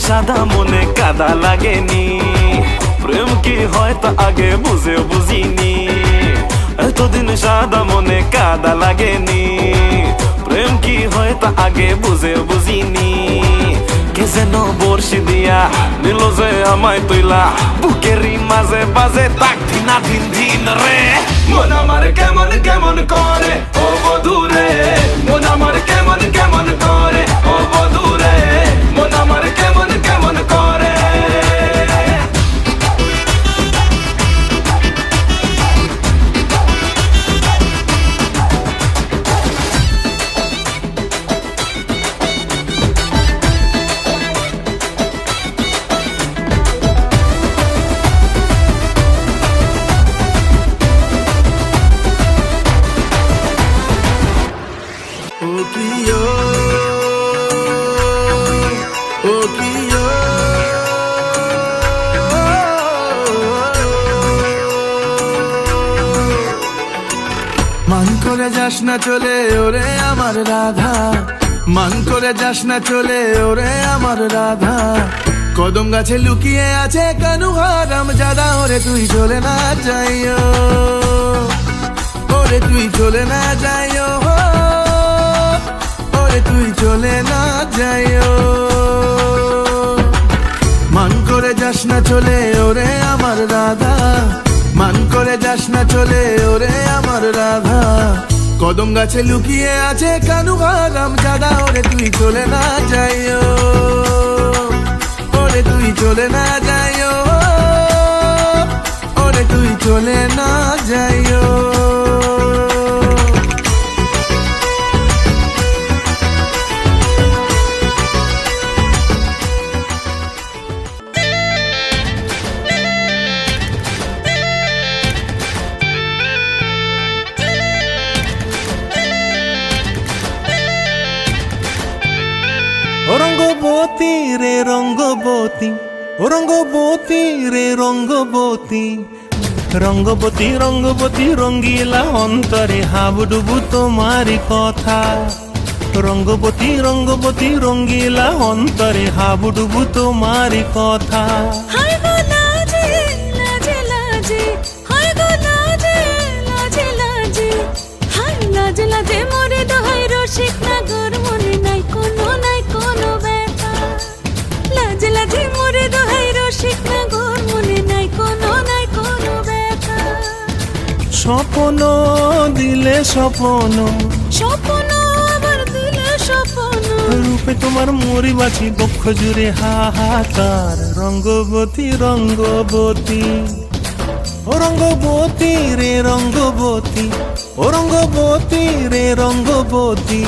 সাদা মনে কাদা লাগেনি, প্রেম কি হয় তা আগে বুঝে বুঝিনি। এতদিন সাদা মনে কাদা লাগেনি, প্রেম কি হয় তা আগে বুঝে বুঝিনি। কে যেন বর্ষি দিয়া নিল যে আমায় তুইলা, বুকেরই মাঝে বাজে তাক দিনা দিন দিন রে। মন আমার কেমন কেমন করে ও বধুরে, মন আমার কেমন কেমন করে ও বধুরে, মন আমার কেমন কেমন করে। ও প্রিয়, ও প্রিয়, মান করে যাস না চলে ওরে আমার রাধা, মান করে যাস না চলে ওরে আমার রাধা। কদম গাছে লুকিয়ে আছে কানু হারাম জাদা, ওরে তুই চলে না যাইও, ওরে তুই চলে না যাইও, ওরে তুই চলে না যাইও। মান করে যাস না চলে ওরে আমার রাধা, মান করে যাস না চলে ওরে আমার রাধা। কদম গাছে লুকিয়ে আছে কানু হারাম জাদা, ওরে তুই চলে না যাইও, ওরে তুই চলে না যাইও, ওরে তুই চলে না যাইও। রঙ্গবতী রে রঙ্গবতী, ও রঙ্গবতী রে রঙ্গবতী, রঙ্গবতী রঙ্গবতী রঙ্গিলা অন্তরে হাবুডুবু তোমারি কথা। রঙ্গবতী রঙ্গবতী রঙ্গিলা অন্তরে হাবুডুবু তোমারি কথা। হায় গো লাজে লাজে লাজে, হায় গো লাজে লাজে লাজে, হায় লাজে লাজে মোরে দোহাই রসিক নাগর, মনে নাই কোনো ব্যথা। লাজে লাজে মোরে দোহাই রসিক নাগর, মনে নাই কোনো ব্যথা। স্বপ্ন দিলে স্বপ্ন, স্বপ্ন আবার দিলে স্বপ্ন, রূপে তোমার মরি বাছি বক্ষ জুড়ে হাহাকার। রঙ্গবতী রঙ্গবতী, ও রঙ্গবতী রে রঙ্গবতী, ও রঙ্গবতী রে রঙ্গবতী।